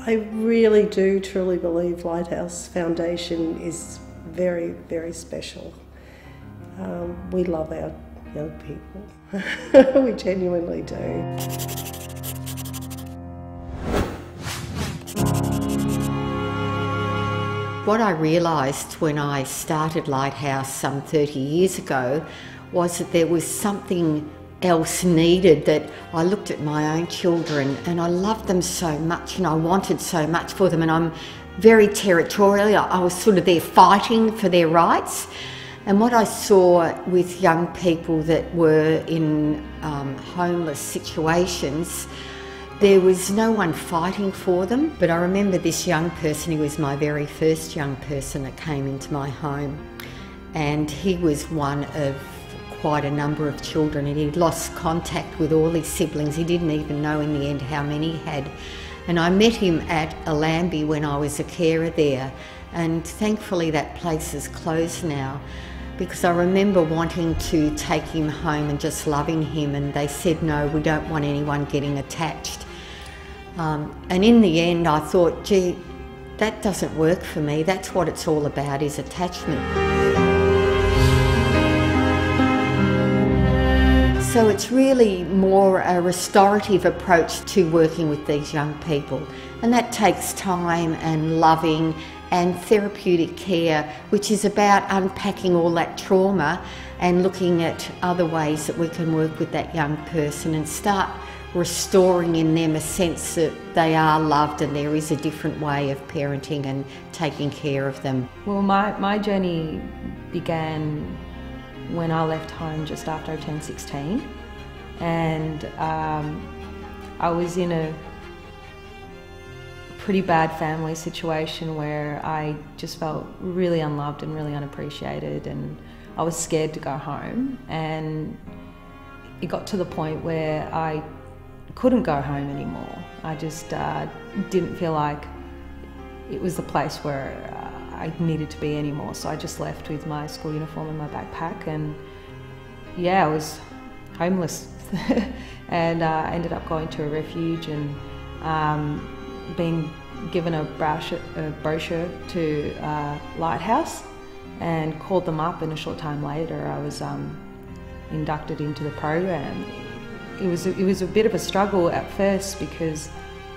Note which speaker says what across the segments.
Speaker 1: I really do truly believe Lighthouse Foundation is very, very special. We love our young people. We genuinely do.
Speaker 2: What I realised when I started Lighthouse some 30 years ago was that there was something else needed, that I looked at my own children and I loved them so much and I wanted so much for them, and I'm very territorial. I was sort of there fighting for their rights. And what I saw with young people that were in homeless situations, there was no one fighting for them. But I remember this young person, he was my very first young person that came into my home, and he was one of quite a number of children, and he'd lost contact with all his siblings. He didn't even know in the end how many he had. And I met him at Allambie when I was a carer there, and thankfully that place is closed now, because I remember wanting to take him home and just loving him, and they said, no, we don't want anyone getting attached. And in the end I thought, gee, that doesn't work for me. That's what it's all about, is attachment. So it's really more a restorative approach to working with these young people, and that takes time and loving and therapeutic care, which is about unpacking all that trauma and looking at other ways that we can work with that young person and start restoring in them a sense that they are loved and there is a different way of parenting and taking care of them.
Speaker 3: Well, my journey began when I left home just after I turned 16, and I was in a pretty bad family situation where I just felt really unloved and really unappreciated, and I was scared to go home, and it got to the point where I couldn't go home anymore. I just didn't feel like it was the place where I needed to be anymore, so I just left with my school uniform and my backpack, and yeah, I was homeless and I ended up going to a refuge and being given a brochure to Lighthouse, and called them up, and a short time later I was inducted into the program. It was a bit of a struggle at first, because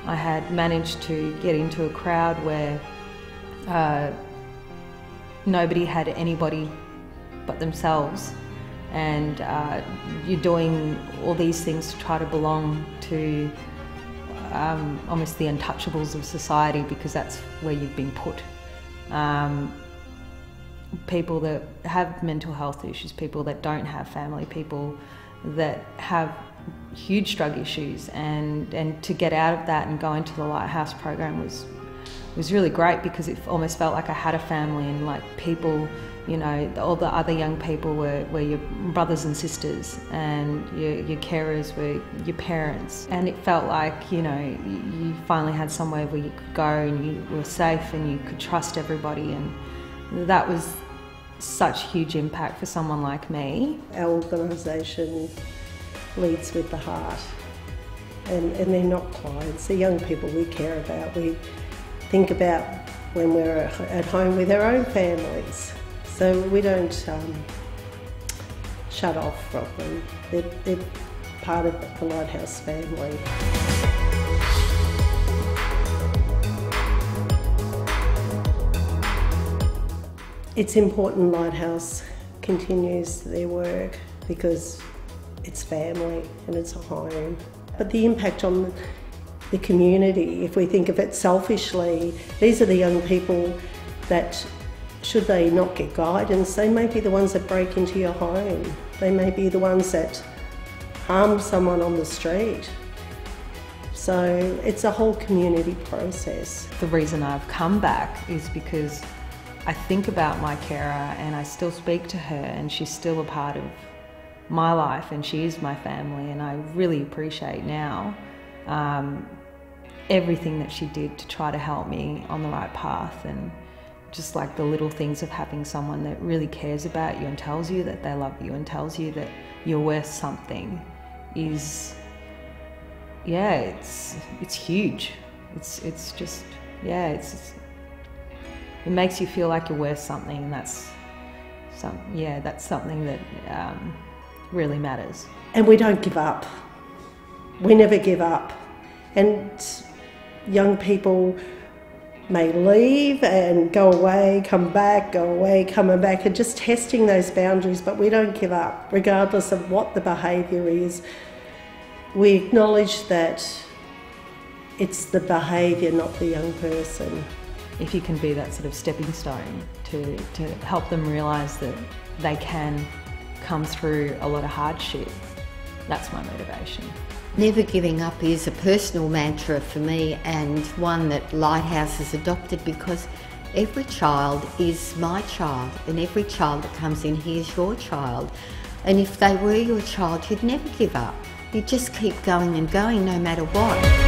Speaker 3: I had managed to get into a crowd where nobody had anybody but themselves, and you're doing all these things to try to belong to almost the untouchables of society, because that's where you've been put. People that have mental health issues, people that don't have family, people that have huge drug issues, and to get out of that and go into the Lighthouse program was really great, because it almost felt like I had a family, and like people, you know, all the other young people were your brothers and sisters, and your carers were your parents, and it felt like, you know, you finally had somewhere where you could go and you were safe and you could trust everybody, and that was such huge impact for someone like me.
Speaker 1: Our organisation leads with the heart, and they're not clients, they're young people we care about. We think about when we're at home with our own families, so we don't shut off from them. They're part of the Lighthouse family. It's important Lighthouse continues their work, because it's family and it's a home. But the impact on the community, if we think of it selfishly, these are the young people that, should they not get guidance, they may be the ones that break into your home. They may be the ones that harm someone on the street. So it's a whole community process.
Speaker 3: The reason I've come back is because I think about my carer, and I still speak to her, and she's still a part of my life, and she is my family, and I really appreciate now everything that she did to try to help me on the right path, and just like the little things of having someone that really cares about you and tells you that they love you and tells you that you're worth something is, yeah, it's huge. it's just, yeah, it makes you feel like you're worth something, and that's something that really matters.
Speaker 1: And we don't give up. We never give up. And young people may leave and go away, come back, go away, coming back, and just testing those boundaries, but we don't give up, regardless of what the behaviour is. We acknowledge that it's the behaviour, not the young person.
Speaker 3: If you can be that sort of stepping stone to help them realise that they can come through a lot of hardship, that's my motivation.
Speaker 2: Never giving up is a personal mantra for me, and one that Lighthouse has adopted, because every child is my child, and every child that comes in here is your child. And if they were your child, you'd never give up. You'd just keep going and going no matter what.